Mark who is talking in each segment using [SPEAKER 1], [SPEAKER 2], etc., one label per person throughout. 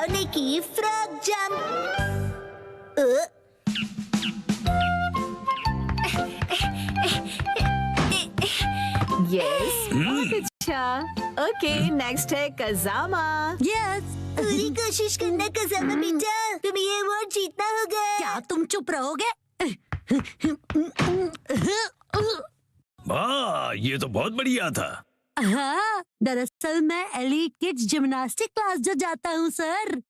[SPEAKER 1] दौड़ने की frog jump.
[SPEAKER 2] Yes, बहुत अच्छा। ओके, नेक्स्ट है कजामा।
[SPEAKER 3] यस।
[SPEAKER 1] पूरी कोशिश करना कजामा बेटा, तुम्हें ये अवार्ड जीतना होगा।
[SPEAKER 3] क्या तुम चुप रहोगे?
[SPEAKER 4] वाह, ये तो बहुत बढ़िया था।
[SPEAKER 3] हाँ, दरअसल मैं एलीट किड्स जिम्नास्टिक क्लास जो जाता हूँ सर।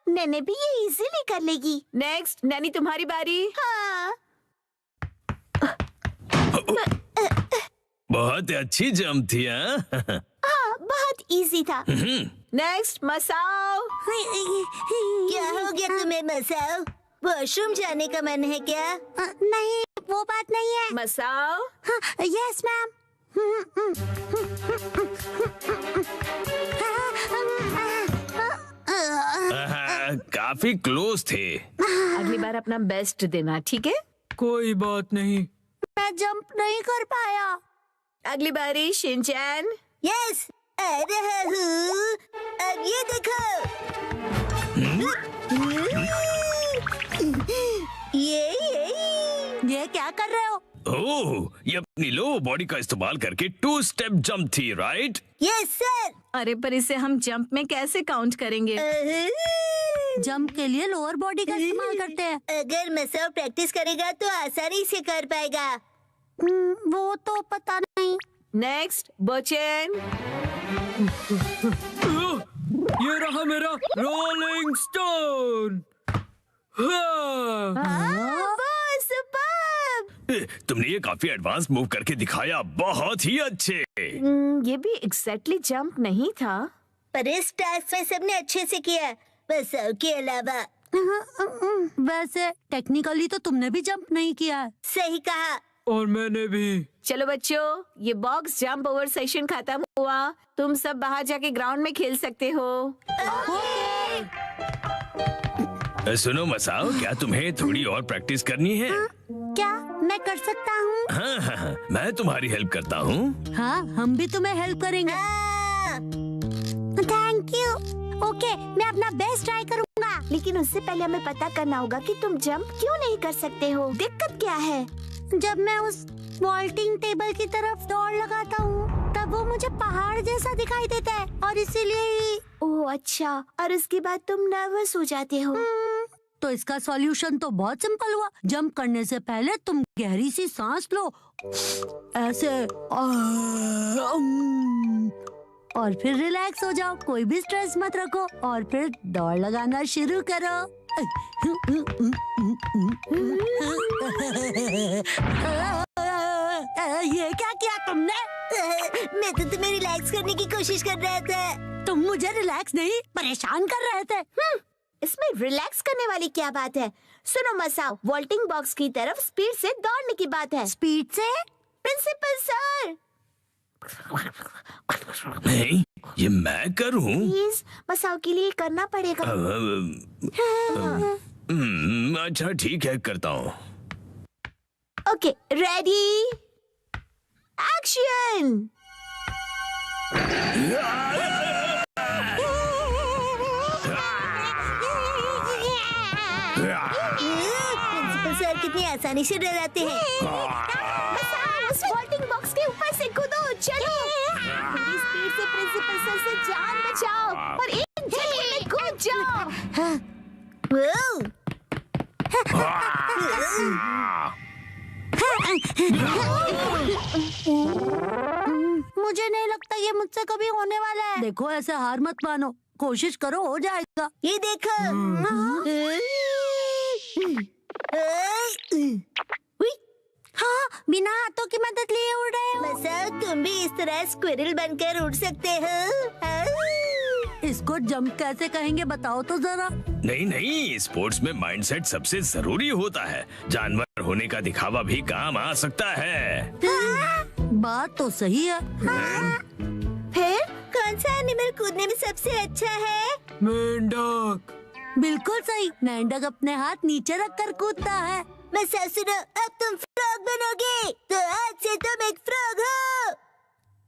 [SPEAKER 1] नैने भी ये इजीली कर लेगी।
[SPEAKER 2] नेक्स्ट, नैनी तुम्हारी बारी।
[SPEAKER 1] हाँ।
[SPEAKER 4] बहुत अच्छी जंप थी। हाँ?
[SPEAKER 1] हाँ, बहुत इजी था।
[SPEAKER 2] नेक्स्ट, मसाओ।
[SPEAKER 1] क्या हो गया तुम्हें मसाओ? वॉशरूम जाने का मन है क्या?
[SPEAKER 3] नहीं, वो बात नहीं है।
[SPEAKER 2] मसाओ।
[SPEAKER 3] Yes ma'am.
[SPEAKER 4] काफी क्लोज थे।
[SPEAKER 2] अगली बार अपना बेस्ट देना, ठीक है?
[SPEAKER 5] कोई बात नहीं।
[SPEAKER 3] मैं जंप नहीं कर पाया।
[SPEAKER 2] अगली बारी शिनचैन।
[SPEAKER 1] यस, आ रहा हूँ। अब ये देखो।
[SPEAKER 3] ये क्या कर रहे हो?
[SPEAKER 4] ओह, ये अपनी लो बॉडी का इस्तेमाल करके 2 स्टेप जंप थी, राइट?
[SPEAKER 1] Yes sir.
[SPEAKER 2] अरे पर इसे हम जंप में कैसे काउंट करेंगे?
[SPEAKER 3] जंप के लिए लोअर बॉडी का इस्तेमाल करते हैं।
[SPEAKER 1] अगर मसाओ प्रैक्टिस करेगा तो आसानी से कर पाएगा।
[SPEAKER 3] वो तो पता नहीं।
[SPEAKER 2] नेक्स्ट, बोचेन।
[SPEAKER 5] ये रहा मेरा रोलिंग स्टोन।
[SPEAKER 4] तुमने ये काफी एडवांस मूव करके दिखाया, बहुत ही अच्छे।
[SPEAKER 2] ये भी एग्जैक्टली जंप नहीं था।
[SPEAKER 1] पर इस टास्क में सबने अच्छे से किया, मसाओ के अलावा।
[SPEAKER 3] वैसे टेक्निकली तो तुमने भी जंप नहीं किया।
[SPEAKER 1] सही कहा।
[SPEAKER 5] और मैंने भी।
[SPEAKER 2] चलो बच्चों, ये बॉक्स जंप ओवर सेशन खत्म हुआ। तुम सब बाहर जाके ग्राउंड में खेल सकते हो।
[SPEAKER 4] सुनो मसाओ, क्या तुम्हें थोड़ी और प्रैक्टिस करनी है?
[SPEAKER 3] क्या मैं कर सकता हूँ?
[SPEAKER 4] हाँ, मैं तुम्हारी हेल्प करता हूँ।
[SPEAKER 3] हाँ, हम भी तुम्हें हेल्प करेंगे। Thank you. ओके, मैं अपना बेस्ट ट्राई करूँगा।
[SPEAKER 1] लेकिन उससे पहले हमें पता करना होगा कि तुम जंप क्यों नहीं कर सकते हो। दिक्कत क्या है?
[SPEAKER 3] जब मैं उस वॉल्टिंग टेबल की तरफ दौड़ लगाता हूँ, तब वो मुझे पहाड़ जैसा दिखाई देता है और इसीलिए ही।
[SPEAKER 1] ओह अच्छा, और उसके बाद तुम नर्वस हो जाते हो।
[SPEAKER 3] तो इसका सॉल्यूशन तो बहुत सिंपल हुआ। जंप करने से पहले तुम गहरी सी सांस लो, ऐसे, और फिर रिलैक्स हो जाओ। कोई भी स्ट्रेस मत रखो और फिर दौड़ लगाना शुरू करो। ये क्या किया तुमने?
[SPEAKER 1] मैं तो तुम्हें रिलैक्स करने की कोशिश कर रहा था।
[SPEAKER 3] तुम मुझे रिलैक्स नहीं, परेशान कर रहे थे।
[SPEAKER 1] इसमें रिलैक्स करने वाली क्या बात है? सुनो मसाओ, वॉल्टिंग बॉक्स की तरफ स्पीड से दौड़ने की बात है।
[SPEAKER 3] स्पीड से?
[SPEAKER 1] प्रिंसिपल सर,
[SPEAKER 4] नहीं, ये मैं करूँ?
[SPEAKER 1] प्लीज मसाओ के लिए करना पड़ेगा।
[SPEAKER 4] अच्छा ठीक है, करता हूँ।
[SPEAKER 1] Okay, ready, action. Principal sir कितनी आसानी से डराते हैं। मसाओ, उस वॉल्टिंग बॉक्स के ऊपर से कूदो, चलो। पूरी स्पीड से प्रिंसिपल सर से जान बचाओ और एक झटके में कूद जाओ।
[SPEAKER 3] मुझे नहीं लगता ये मुझसे कभी होने वाला है। देखो, ऐसे हार मत मानो, कोशिश करो, हो जाएगा।
[SPEAKER 1] ये देखो।
[SPEAKER 3] हाँ, बिना हाथों की मदद लिए उड़ रहे हो।
[SPEAKER 1] मसाओ, तुम भी इस तरह स्क्विरल बनकर उड़ सकते हो।
[SPEAKER 3] इसको जंप कैसे कहेंगे बताओ तो जरा।
[SPEAKER 4] नहीं नहीं, स्पोर्ट्स में माइंडसेट सबसे जरूरी होता है। जानवर होने का दिखावा भी काम आ सकता है।
[SPEAKER 3] बात तो सही है।
[SPEAKER 1] फिर कौन सा एनिमल कूदने में सबसे अच्छा है?
[SPEAKER 5] मेंढक।
[SPEAKER 3] बिल्कुल सही। मेंढक अपने हाथ नीचे रखकर कूदता है।
[SPEAKER 1] मसाओ सुनो, अब तुम फ्रॉग बनोगे, तो आज से तुम एक फ्रॉग हो।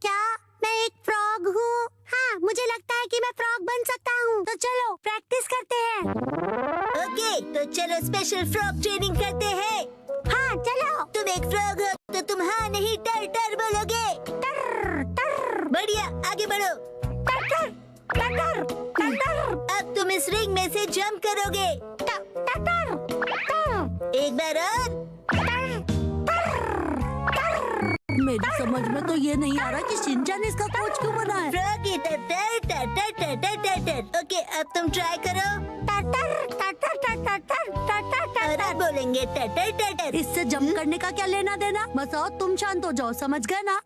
[SPEAKER 3] क्या मैं एक फ्रॉग हूँ? हाँ, मुझे लगता है कि मैं फ्रॉग बन सकता हूँ। तो चलो प्रैक्टिस करते हैं।
[SPEAKER 1] ओके, तो चलो स्पेशल फ्रॉग ट्रेनिंग करते हैं।
[SPEAKER 3] हाँ चलो।
[SPEAKER 1] तुम एक फ्रॉग हो तो तुम हाँ नहीं टर टर बोलोगे।
[SPEAKER 3] टर टर
[SPEAKER 1] बढ़िया, आगे बढ़ो।
[SPEAKER 3] टर टर टर टर टर।
[SPEAKER 1] अब तुम इस रिंग में से जंप करोगे।
[SPEAKER 3] टर टर टर।
[SPEAKER 1] एक बार और।
[SPEAKER 3] मेरी समझ में तो ये नहीं आ रहा कि शिनचैन इसका कोच क्यों बना है।
[SPEAKER 1] फ्रॉगी टर टर टर टर टर टर टर टर। ओके, अब तुम ट्राई करो।
[SPEAKER 3] टर टर टर टर टर टर टर टर टर
[SPEAKER 1] और अब बोलेंगे टर टर टर टर।
[SPEAKER 3] इससे जंप करने का क्या लेना देना। मसाओ तुम शांत हो जाओ, समझ गए ना।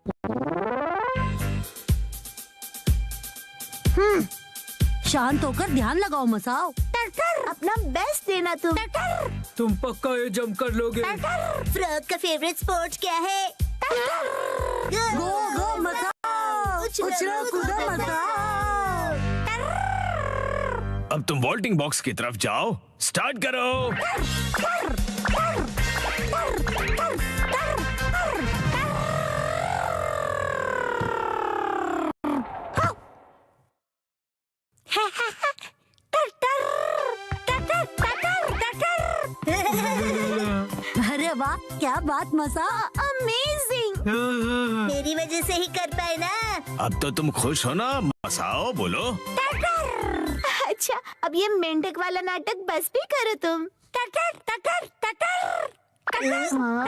[SPEAKER 3] शांत होकर ध्यान लगाओ मसाओ। टर टर
[SPEAKER 1] अपना बेस्ट देना तुम।
[SPEAKER 3] टर टर
[SPEAKER 5] तुम पक्का ये जंप कर लोगे?
[SPEAKER 1] फ्रॉग का फेवरेट स्पोर्ट क्या है?
[SPEAKER 3] गो गो मसाओ। उछलो कूदो मसाओ।
[SPEAKER 4] अब तुम वॉल्टिंग बॉक्स की तरफ जाओ, स्टार्ट करो।
[SPEAKER 3] अरे वाह, क्या बात मसाओ।
[SPEAKER 1] अमेजिंग। मेरी वजह से ही कर पाए ना।
[SPEAKER 4] अब तो तुम खुश हो ना? मसाओ बोलो।
[SPEAKER 1] अच्छा, अब ये मेंढक वाला नाटक बस भी करो तुम। हाँ?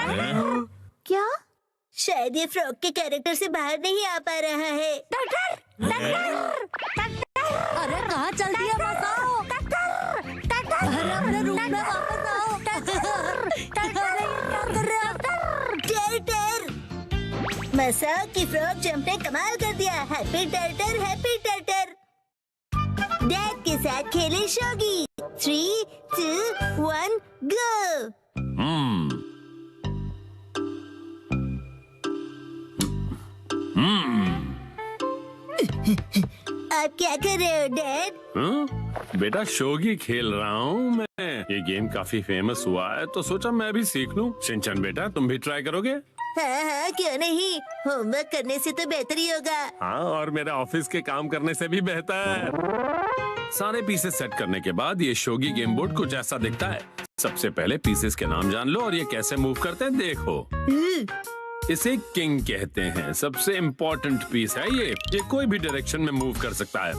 [SPEAKER 1] क्या? शायद ये फ्रॉग के कैरेक्टर से बाहर नहीं आ पा रहा है।
[SPEAKER 3] अरे कहाँ चल दिया मसाओ। अरे अपने रूम में वापस आओ।
[SPEAKER 1] टर टर। मसाओ की फ्रॉग जंप ने कमाल कर दिया। हैप्पी टर्टर, हैप्पी टर्टर। डैड के साथ खेले शोगी। 3, 2, 1 गो। आप क्या कर रहे हो डैड?
[SPEAKER 6] बेटा शोगी खेल रहा हूँ मैं। ये गेम काफी फेमस हुआ है तो सोचा मैं भी सीख लूँ। शिनचैन बेटा तुम भी ट्राई करोगे?
[SPEAKER 1] हाँ हाँ, क्यों नहीं। होमवर्क करने से तो बेहतर ही होगा।
[SPEAKER 6] हाँ, और मेरा ऑफिस के काम करने से भी बेहतर। सारे पीसेस सेट करने के बाद ये शोगी गेम बोर्ड कुछ ऐसा दिखता है। सबसे पहले पीसेस के नाम जान लो और ये कैसे मूव करते हैं देखो। इसे किंग कहते हैं। सबसे इम्पोर्टेंट पीस है ये कोई भी डायरेक्शन में मूव कर सकता है।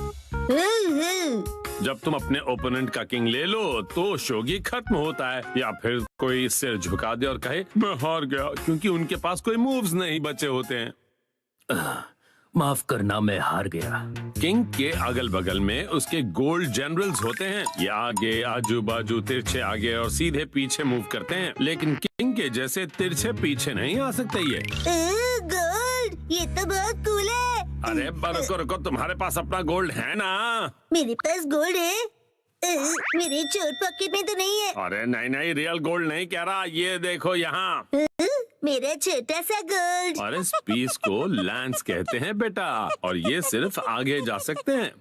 [SPEAKER 6] जब तुम अपने ओपोनेंट का किंग ले लो तो शोगी खत्म होता है, या फिर कोई सिर झुका दे और कहे मैं हार गया, क्योंकि उनके पास कोई मूव्स नहीं बचे होते हैं।
[SPEAKER 5] माफ करना, मैं हार गया।
[SPEAKER 6] किंग के अगल बगल में उसके गोल्ड जनरल्स होते हैं। ये आगे, आजू बाजू, तिरछे आगे और सीधे पीछे मूव करते हैं, लेकिन किंग के जैसे तिरछे पीछे नहीं आ सकते ये।
[SPEAKER 1] गोल्ड, ये तो बहुत कूल है।
[SPEAKER 6] अरे रुको रुको, तुम्हारे पास अपना गोल्ड है ना?
[SPEAKER 1] मेरे पास गोल्ड है। मेरे चोर पॉकेट में तो नहीं है।
[SPEAKER 6] अरे नहीं नहीं, रियल गोल्ड नहीं कह रहा, ये देखो यहाँ।
[SPEAKER 1] मेरा छोटा सा गोल्ड।
[SPEAKER 6] और इस पीस को लैंस कहते हैं बेटा, और ये सिर्फ आगे जा सकते हैं।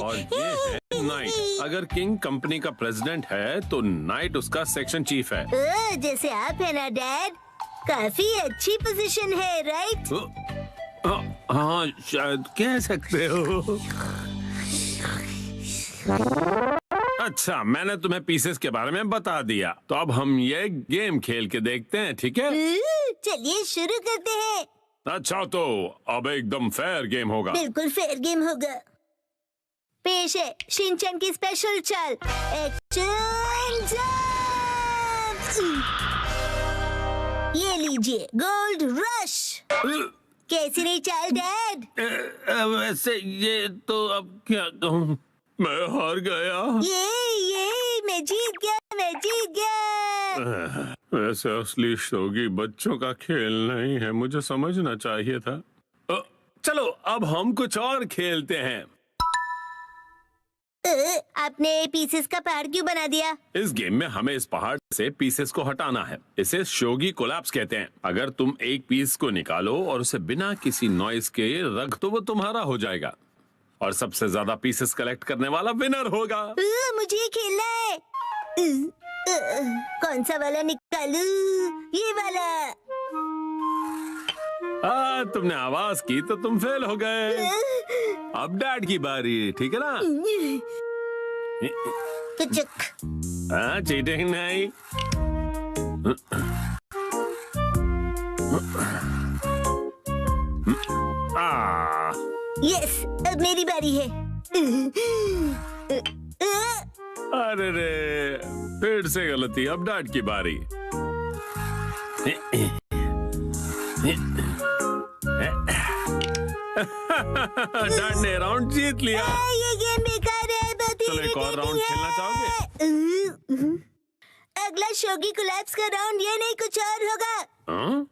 [SPEAKER 6] और ये है नाइट। अगर किंग कंपनी का प्रेसिडेंट है तो नाइट उसका सेक्शन चीफ है।
[SPEAKER 1] जैसे आप है ना डैड। काफी अच्छी पोजीशन है, राइट?
[SPEAKER 6] हाँ शायद कह सकते हो। अच्छा, मैंने तुम्हें पीसेस के बारे में बता दिया, तो अब हम ये गेम खेल के देखते हैं, ठीक है?
[SPEAKER 1] चलिए शुरू करते हैं।
[SPEAKER 6] अच्छा, तो अब एकदम फेयर गेम होगा।
[SPEAKER 1] बिल्कुल फेयर गेम होगा। पेश है शिनचैन की स्पेशल चाल, एक्शन जंप। ये लीजिए गोल्ड रश। कैसी रही चाल डैड?
[SPEAKER 6] वैसे ये तो अब क्या कहूँ, मैं हार गया।
[SPEAKER 1] ये मैं जीत गया, मैं जीत गया।
[SPEAKER 6] वैसे असली शोगी बच्चों का खेल नहीं है, मुझे समझना चाहिए था। चलो अब हम कुछ और खेलते हैं।
[SPEAKER 1] आपने पीसेस का पहाड़ क्यों बना दिया?
[SPEAKER 6] इस गेम में हमें इस पहाड़ से पीसेस को हटाना है। इसे शोगी कोलैप्स कहते हैं। अगर तुम एक पीस को निकालो और उसे बिना किसी नॉइस के रख दो, वो तुम्हारा हो जाएगा, और सबसे ज्यादा पीसेस कलेक्ट करने वाला विनर होगा।
[SPEAKER 1] मुझे खेलना है। कौन सा वाला निकालूं? ये वाला।
[SPEAKER 6] तुमने आवाज की तो तुम फेल हो गए। अब डैड की बारी, ठीक है ना? हाँ, चीटिंग नहीं।
[SPEAKER 1] यस, अब मेरी बारी है।
[SPEAKER 6] अरे रे, फिर से गलती। अब डैड की बारी। डैड ने राउंड जीत लिया।
[SPEAKER 1] ये गेम बेकार है।
[SPEAKER 6] चलो एक और राउंड खेलना चाहोगे?
[SPEAKER 1] अगला शोगी कोलैप्स का राउंड ये नहीं कुछ और होगा।
[SPEAKER 6] हाँ?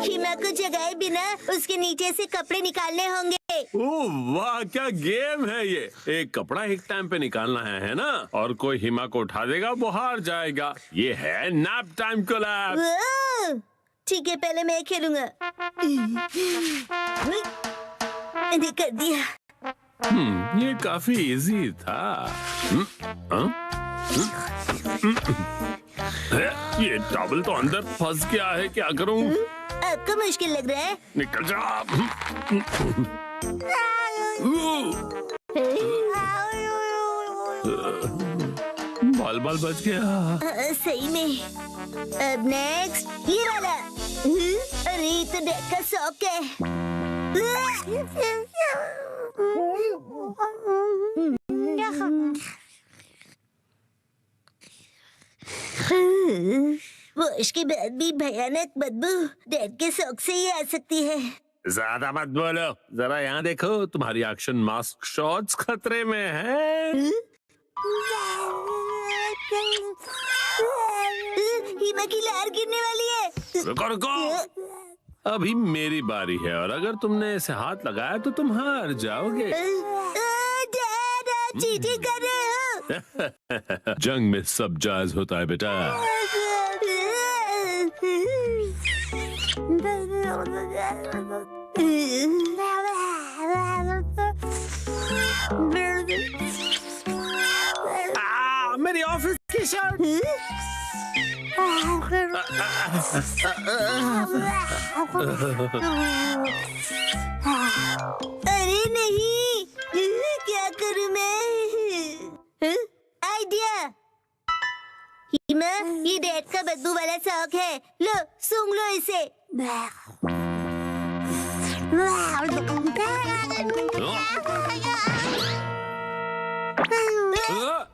[SPEAKER 1] हिमा को जगाए बिना उसके नीचे से कपड़े निकालने होंगे।
[SPEAKER 6] ओह वाह, क्या गेम है ये। एक कपड़ा एक टाइम पे निकालना है ना? और कोई हिमा को उठा देगा वो हार जाएगा। ये है नैप टाइम कोलैप्स।
[SPEAKER 1] ओह, ठीक है, पहले मैं खेलूंगा। मैंने कर दिया।
[SPEAKER 6] ये काफी इजी था। ये टॉवल तो अंदर फंस गया है, क्या करूं?
[SPEAKER 1] आपको मुश्किल लग रहा है?
[SPEAKER 6] निकल जा। बाल बाल बच गया।
[SPEAKER 1] सही में। अब नेक्स्ट ये वाला। अरे ये तो डैड का शौक है। वॉश के बाद भी भयानक बदबू डैड के शौक से ही आ सकती है।
[SPEAKER 6] ज्यादा मत बोलो, जरा यहाँ देखो, तुम्हारी एक्शन मास्क शॉट्स खतरे में है।
[SPEAKER 1] हिमा की लहर गिरने वाली है।
[SPEAKER 6] रुको रुको, अभी मेरी बारी है और अगर तुमने इसे हाथ लगाया तो तुम हार जाओगे।
[SPEAKER 1] डैड, आप चीटिंग कर रहे हो।
[SPEAKER 6] जंग में सब जायज होता है बेटा। मेरी ऑफिस की शर्ट।
[SPEAKER 1] अरे नहीं, क्या करूं मैं? आइडिया। हिमा, ये डैड का बदबू वाला शौक है। लो, सूंघ लो इसे।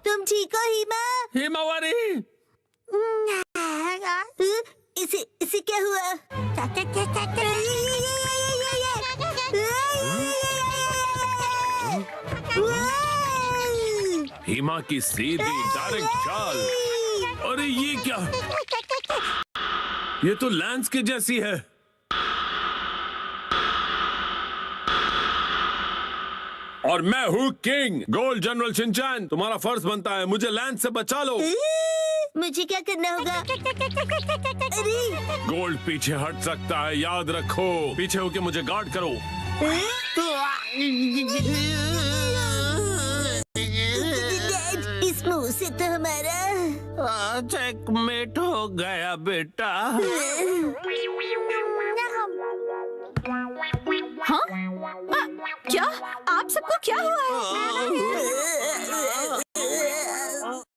[SPEAKER 1] तुम ठीक हो हिमा?
[SPEAKER 6] हिमावरी,
[SPEAKER 1] इसे क्या हुआ?
[SPEAKER 6] हिमा की सीधी डायरेक्ट चाल। अरे ये क्या? ये तो लैंस के जैसी है। और मैं हूँ किंग गोल्ड जनरल शिनचैन। तुम्हारा फर्ज बनता है मुझे लैंस से बचा लो।
[SPEAKER 1] मुझे क्या करना होगा? अरे
[SPEAKER 6] गोल्ड पीछे हट सकता है, याद रखो। पीछे होके मुझे गार्ड करो।
[SPEAKER 1] डैड, इस मुंह से तो हमारा
[SPEAKER 6] चेकमेट हो गया बेटा।
[SPEAKER 2] हाँ? क्या? आप सबको क्या हुआ है?